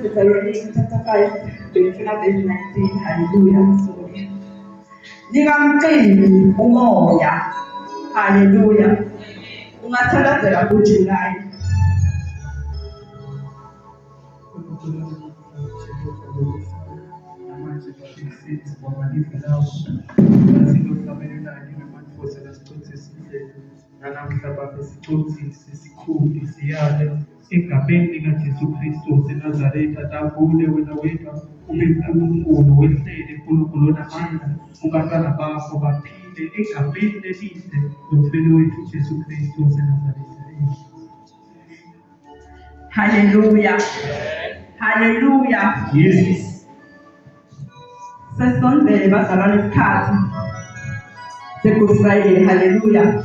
Thessalonians chapter 5, verse 19. Hallelujah. Sorry. Ningamcimbi umoya. Hallelujah. Ungathandazela kuJuly. Egabeni likaJesu Kristu waseNazaretha davule wena wedwa ube uNkulunkulu wehlele uNkulunkulu onamandla kubantwana bakho baphile egabeni lelize lomfeli wethu uJesu Kristu waseNazaretha. Hallelujah. Hallelujah. Yes. Sesondele bazalwane isikhathi se-Good Friday. Hallelujah.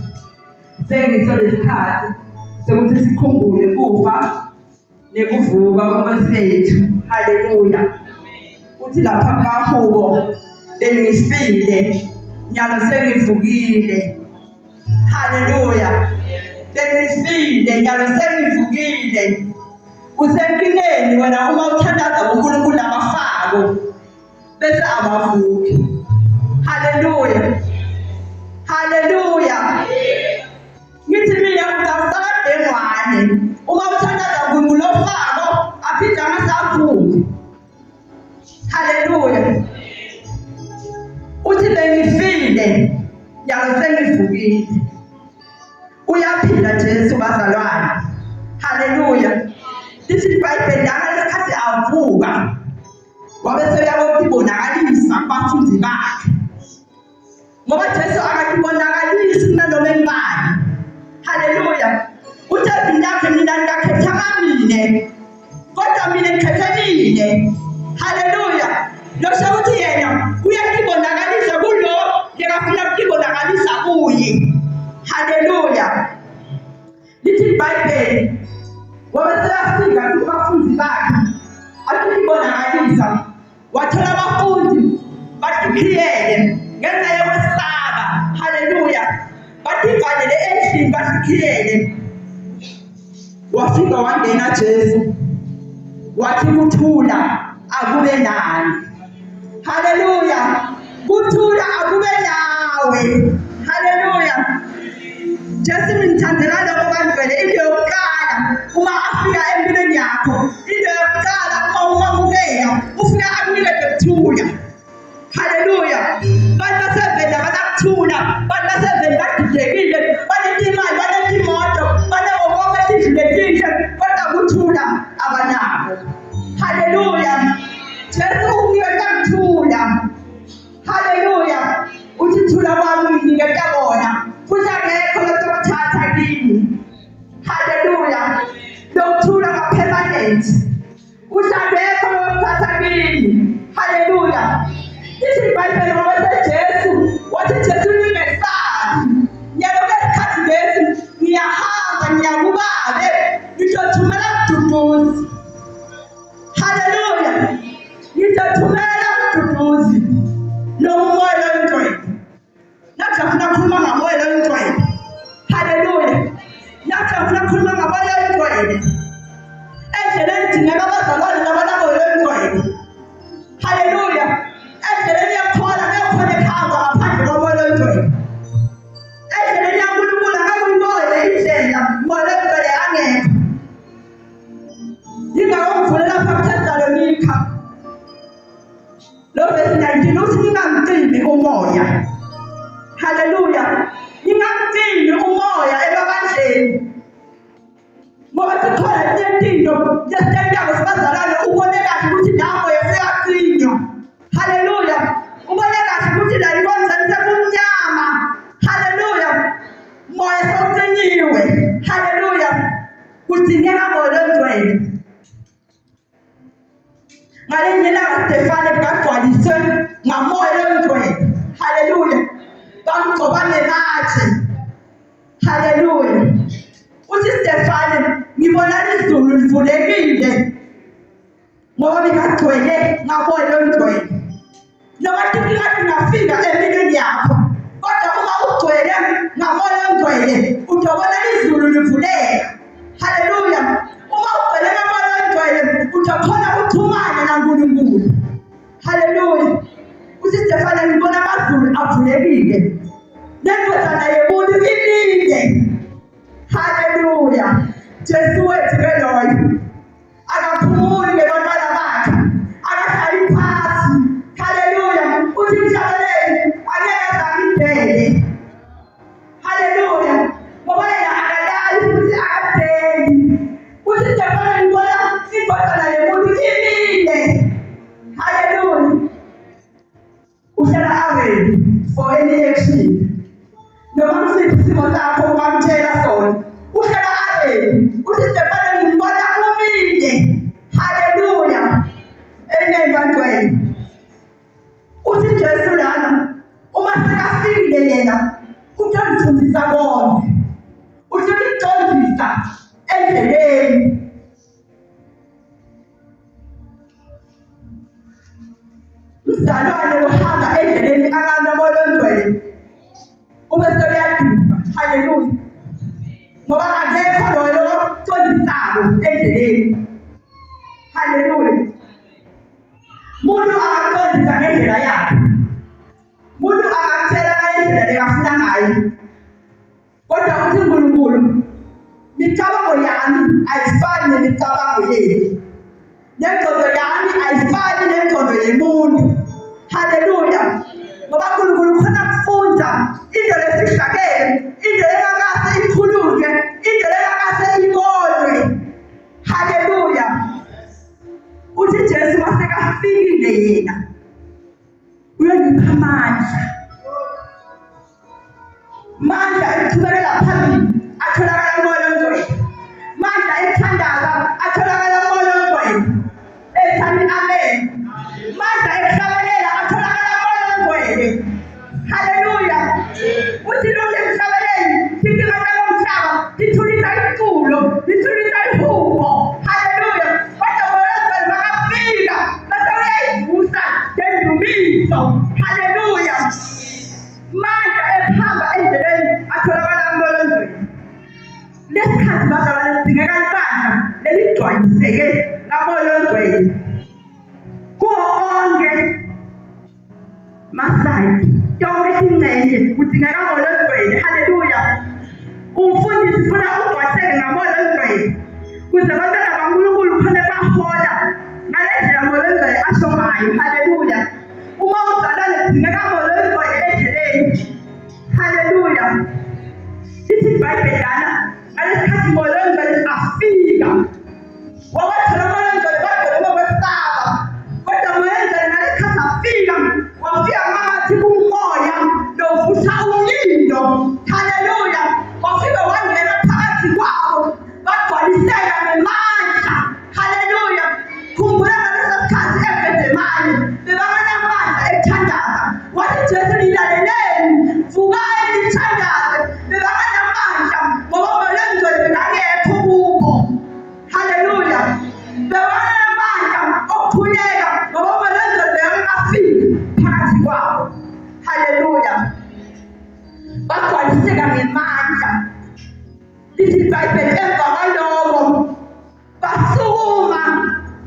Sengiso lesikhathi sokuthi sikhumbule kufa nekuvuka kwamafethu. Hallelujah. Uthi lapha kahubo bengisifile nyalo sengivukile. Hallelujah. Bengisifile nyalo sengivukile. Usenkingeni wena uma uthandaza uNkulunkulu abafako bese abavuki. Hallelujah. Hallelujah. Ngithi mina ngizawusakadengwane uma uthandaza uNkulunkulu ofako aphinde angasavuki. Hallelujah. Uthi bengifile nyalo sengivukile. Uyaphila Jesu bazalwane. Hallelujah. Lithi iBhayibheli ngesikhathi avuka wabe seyabonakalisa kubafundi bakhe. Ngoba Jesu akayibonakalisi nanoma engibani. Hallelujah. Uthi yakhe mina ngakhetha ngamine kodwa mina ngikhethelile. Hallelujah. Lokho ukuthi yena uyayibonakalisa kulo ngekafuna ukuyibonakalisa kuye. Hallelujah. Lithi iBhayibheli wabe seyafika kubafundi bakhe akibonakalisa wathola abafundi basikhiyele ngenxa yokwesaba. Hallelujah. Bativalele endlini basikhiyele. Wafika wangena Jesu wathi kuthula akube nani. Hallelujah. Kuthula akube nawe. Hallelujah. Jesu ngithandela lokho kanjalo into yokuqala uma afika empilweni yakho, into yokuqala uma umamukela ufika akunikeze ukuthula. Hallelujah. Bantu basevela banakuthula, bantu basevela badidekile, banethi imali, banethi imoto, banebonke esidlulekile kodwa kuthula abanako. Hallelujah. Jesu unikeza ukuthula. Hallelujah. Uthi thula kwami nginikeza bona futhi akekho lokuthatha kimi. Hallelujah. Lokuthula ka-permanent. Uthi akekho lokuthatha kimi. Hallelujah. Lithi iBhayibheli ngoba seJesu wathi Jesu ningesabi. Nyaloku esikhathi lesi ngiyahamba ngiyakubabe ngizothumela uMduduzi. Hallelujah. Ngizothumela uMduduzi nomoya oyingcwele. Nathi afuna ukukhuluma ngamoya oyingcwele. Hallelujah. Nathi afuna ukukhuluma ngamoya oyingcwele. Endleleni dingeka abazalwane nabanabo oyingcwele. Hallelujah. Endleleni yakhola ngekho ekhamba ngaphandle komoya oyingcwele. Endleleni yaNkulunkulu akuyimoya indlela moya oyingcwele angekho. Yingakho ngivulela lapha kuThesalonika. Lo verse 19 uthi ningamcimbi umoya. Hallelujah. Ningamcimbi umoya ebabandleni. Ngoba sikhona izinto yesitendako sibazalwane ubone kahle ukuthi lapho yesiyaclinywa. Hallelujah. Ubone kahle ukuthi la ikonzanise kumnyama. Hallelujah. Moya sewuclinyiwe. Hallelujah. Kudingeka moya oyingcwele. Ngale ndlela kaStefane bekagcwaliswe ngamoya oyingcwele. Hallelujah. Bamgcobane nathi. Hallelujah. Uthi Stefane ngibona izulu livulekile ngoba bekagcwele ngamoya oyingcwele. Noma inkinga ingafika empilweni yakho kodwa uma ugcwele ngamoya oyingcwele uzobona izulu livuleka. Hallelujah. Uma ugcwele ngamoya oyingcwele uzokhona bantwana. Uthi Jesu lana uma sekafikile yena uthandisisa konke. Uthixondisa endleleni. Mzalwane uhamba endleleni akanamolondwele. Ube soyaduka. Haleluya. Ngoba akekho loyo tondisayo endleleni. Haleluya. Muntu akaqondisa ngendlela yakhe. Muntu akakutshela ngendlela lekafuna ngayo. Kodwa uthi uNkulunkulu, imicabango yami ayifani nemicabango yenu. Nengqondo yami ayifani nengqondo yomuntu. Haleluya. Ngoba uNkulunkulu khona kufunza into lesihlakele, into engakase ikhulunywe, into engakase ibonwe. Haleluya. Uthi Jesu wasekafikile yena. Uyongipha amandla. Mandla ekuthubekela phambili atholakala kuMoya oNgcwele. Mandla ekuthandaza atholakala kuMoya oNgcwele. Ethi amen. Mandla ekuhlabelela atholakala kuMoya oNgcwele. Haleluya. Uthi lonke emhlabeni sithi abantu bomhlaba lithulisa iculo, lithulisa ihubo. Haleluya. Kodwa Moya oNgcwele makafika bese uyayivusa ngendumiso. Haleluya. Mandla ehamba endleleni atholakala kuMoya oNgcwele. Lesikhathi bazalwane sidingeka ibandla lelijwayiseke kaMoya oNgcwele. Kuwo onke masayi, yonke ingcenye kudingeka Moya oNgcwele. Haleluya. Umfundisi ufuna ugcwaliseke ngaMoya oNgcwele ukuze abantwana kaNkulunkulu khona bahola ngale ndlela Moya oNgcwele asho ngayo. Haleluya. Uma uzalwane kudingeka Moya oNgcwele endleleni. Haleluya. Lithi iBhayibheli lana ngalesikhathi Moya oNgcwele afika. Wabathola Moya oNgcwele bagcwele ngokwesaba. Kodwa Moya oNgcwele ngalesikhathi afika wafika ngamathi kumoya lovusa umlilo. Haleluya. Wafika wangena phakathi kwabo bagcwaliseka ngamandla. Haleluya. Khumbula ngaleso sikhathi eGetsemane bebanganamandla ekuthandaza. Wathi Jesu lilaleleni, vukani lithandaze. Bebanganamandla ngoba Moya oNgcwele bekangekho kubo. Haleluya. Bebanganamandla okukhuleka ngoba Moya oNgcwele bekangafiki phakathi kwabo. Haleluya. Bagcwaliseka ngamandla. Lithi iBhayibheli emva kwalokho basukuma.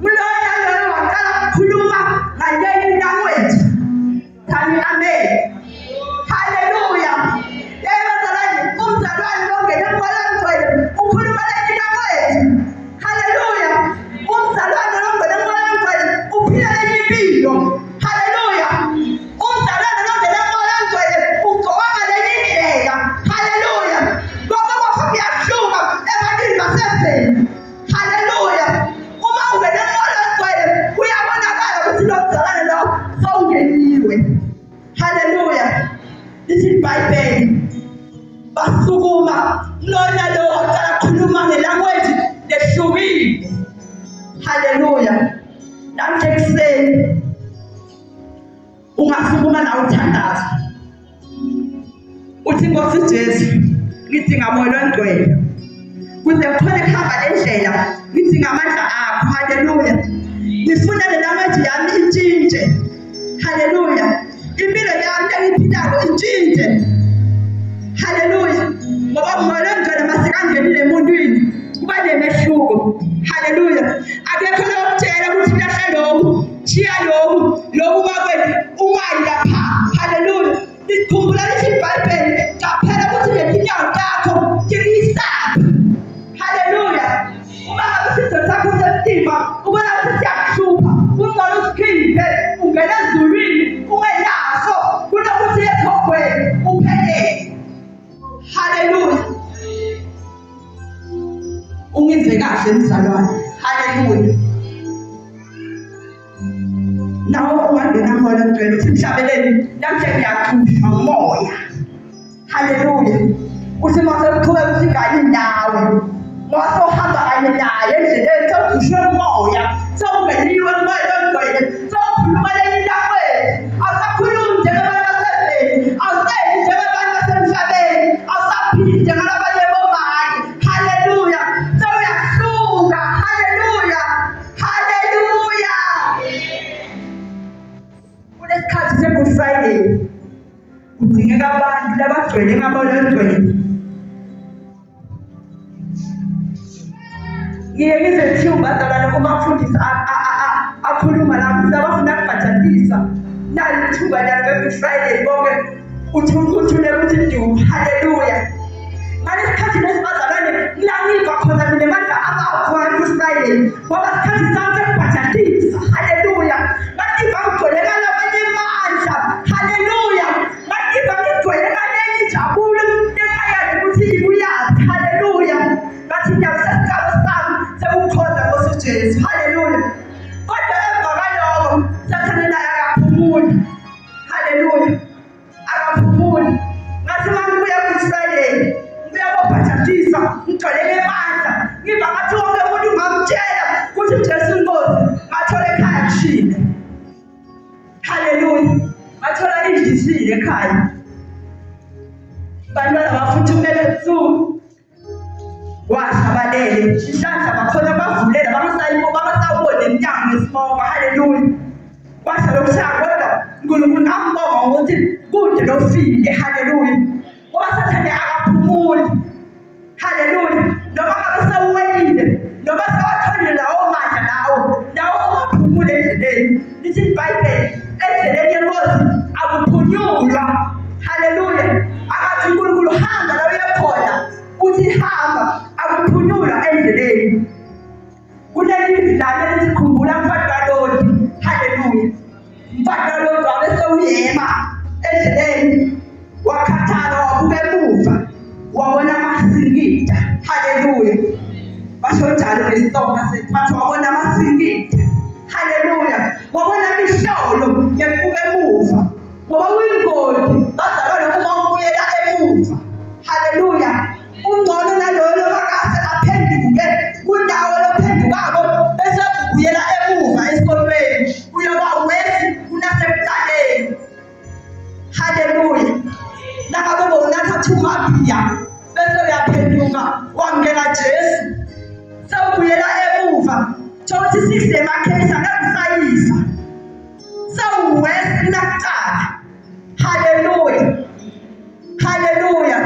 Uloyo naloyo waqala ukukhuluma ngale language. Thani amen. Haleluya. Bazalwane, umzalwane longena kuMoya oNgcwele ukhuluma le language. Haleluya. Umzalwane longena kuMoya oNgcwele uphila le impilo. Haleluya. Umzalwane longena kuMoya oNgcwele ugqoka ngale ndlela. Haleluya. Ngoba kwakho kuyahluka ebantwini baseveni. Haleluya. Uma ungena kuMoya oNgcwele kuyabonakala ukuthi lo mzalwane lo sowungeniwe. Haleluya. Lithi iBhayibheli basukuma, lona lo waqala ukukhuluma ngelanguage lehlukile. Haleluya. Namhle kuseni ungasukuma nawe uthandaza. Uthi Nkosi Jesu, ngidinga Moya oNgcwele. Kuze kukhona kuhamba le ndlela, ngidinga amandla akho. Haleluya. Ngifuna le language yami itshintshe. Haleluya. Impilo yami engiyiphilayo itshintshe. Haleluya. Ngoba Moya oNgcwele masekangenile emuntwini kuba nemehluko. Haleluya. Akekho lokutshela ukuthi lahla lokhu, chiya lokhu, lokhu makwethu ungayi lapha. Haleluya. Likhumbula lithi iBhayibheli qaphela ukuthi lezinyawo zakho ziyisaphi. Haleluya. Uma ngabe isizwe sakho sesidima ubona ukuthi siyakuhlupha, ungcono usikhiphe ungena ezulwini ungenaso kunokuthi ethogweni uphelele. Haleluya. Ungenze kahle mzalwane. Haleluya. Nawe ungangena Moya oNgcwele uthi mhlabeleni namhle ngiyaqhusha umoya. Haleluya. Uthi mase uqhubeka ukuthi kanye nawe. Ngoba sohamba kanye naye endleleni sewuqhushwe umoya, sewungeniwe kuMoya oNgcwele, kusayeni. Kudingeka abantu labagcwele ngamoya ongcwele. Ngiye ngize kuthiwa ubazalwane kumafundisi akhuluma lapho sabafuna kubhatalisa nali ithuba lalo Good Friday bonke uthule ukuthi ndu haleluya. Ngesikhathi lesibazalwane ngilangiva khona mina manje abakhona Good Friday ngoba isikhathi sami sekubhatalisa haleluya. Ngiva ngigcwele ngamanye amandla haleluya. Ngiva ngigcwele ngaleli injabulo engayazi ukuthi ibuyazi haleluya. Ngathi ngiyasesigaba sami sekukhona Nkosi Jesu haleluya. Kodwa emva kwalokho Sathane naye akaphumuli haleluya, akaphumuli. Ngathi mangibuya Good Friday ngibuya kobhatalisa ngigcwele ngamandla. Ngiva ngathi wonke umuntu ngamtshela ukuthi Jesu Nkosi ngathola ekhaya kushile haleluya. Ngathola idlisile ekhaya. Bantwana bafuthumele ebusuku wasabalele isandla bakhona bavulela bangasawuboni emnyango ngesibongo haleluya. Kwasha lokushaya kodwa uNkulunkulu ngambonga ukuthi kude lofile haleluya. Ngoba Sathane akaphumuli haleluya. Noma ngabe sawuwelile noma sawatholile lawo mandla lawo ungaphumuli endleleni. Lithi iBhayibheli endleleni yenkosi akuphunyulwa haleluya. Akathi uNkulunkulu hamba la uyakhona uthi hamba akuphunyulwa endleleni. Kuleli dlala lisikhumbula mfana kaLodi haleluya. Mfana kaLodi wabe sewuyema endleleni wakhathala wabuka emuva wabona amasingita haleluya. Basho njalo ngesitoma sethu bathi wabona amasingita haleluya. Wabona imisholo yebuka emuva ngoba uyingodi bazalwane uma ubuyela emuva haleluya. Ungcono nalolo wakase aphenduke kundawo lophendukako bese ubuyela emuva esikolweni uyoba wesi unasekuqaleni haleluya. Nangabe bowunatha umabhiya bese uyaphenduka wamukela Jesu sewubuyela emuva. Thothi 6 emakhesi akakusayisa sewuwesi nakuqala haleluya haleluya.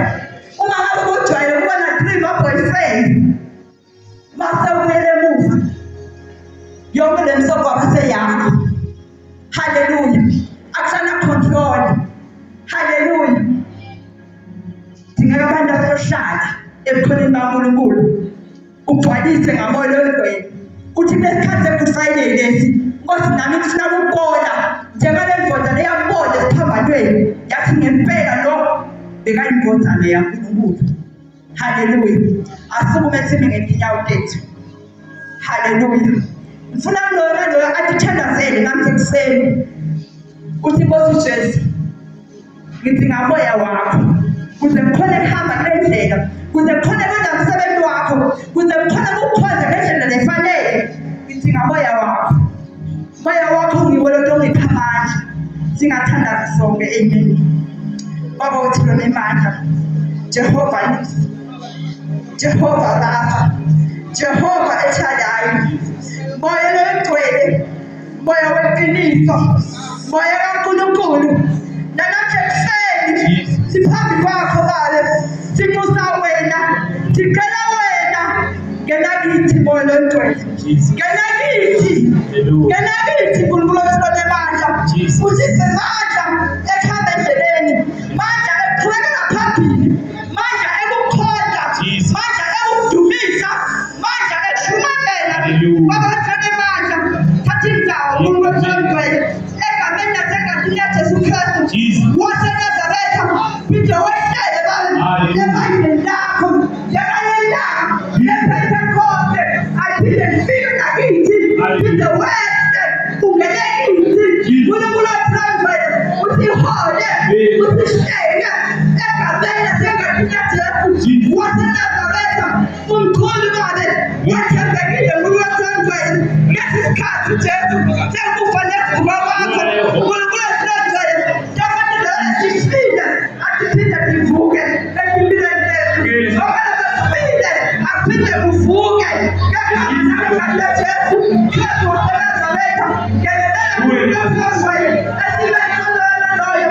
Uma ngabe ujwayele ukuba na-3 boyfriend masewuyele emuva yonke le msoco abaseyakho haleluya. Akusana control haleluya. Dingeka abantu abahlala ebukhoneni bakaNkulunkulu ugcwalise ngamoya ongcwele. Uthi lesikhathi se-Good Friday lesi Nkosi nami ngifuna ukubona njengale ndoda leyambona esiphambanweni yathi ngempela lo bekayindoda leyaNkulunkulu haleluya. Asukume sime ngezinyawo lethu haleluya. Ngifuna lo atithandazele namhla ekuseni uthi Nkosi Jesu ngidinga moya wakho kuze ngikhone ukuhamba kule ndlela, kuze ngikhone ukwenza umsebenzi wakho, kuze ngikhone ukukhonza ngendlela lefanele. Ngidinga moya wakho. Moya wakho ngiwo lo ongipha amandla singathandazi sonke amen. Baba uthi lo nemandla Jehova Nisi, Jehova Rafa, Jehova Eshadai. Moya longcwele, moya weqiniso, moya kaNkulunkulu. Namhla ekuseni siphambi kwakho Baba, simusa wena, sicela wena, ngena kithi moya longcwele, ngena kithi, ngena kithi Nkulunkulu wesibonemandla, usiphe mandla ekuhamba endleleni, mandla ekuqhubekela phambili, mandla ekukhonza, mandla ekudumisa, mandla eshumayela. Baba wesibonemandla, thatha indawo Nkulunkulu wesibonemandla egameni nasegazini likaJesu Kristu waseNazaretha. Phinde wehlele Baba ebandleni lakho yakalelanga lePentekoste, aphinde ngifike nakithi, phinde wehle ungene kithi Nkulunkulu wesibonemandla, usihole usihlenge egameni nasegazini likaJesu waseNazaretha. Umkhulu Baba wathembekile Nkulunkulu wesibonemandla lesi sikhathi Jesu sekufa nevuka kwakho Nkulunkulu wesibonemandla. Yafanele sifile asiphinde sivuke empilweni yethu, ngoba sifile asiphinde kuvuke ngegazi likaJesu Kristu waseNazaretha. Ngelela Nkulunkulu wesibonemandla esibenzelele loyo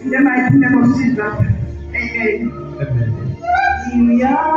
In the mighty name of Jesus. Amen.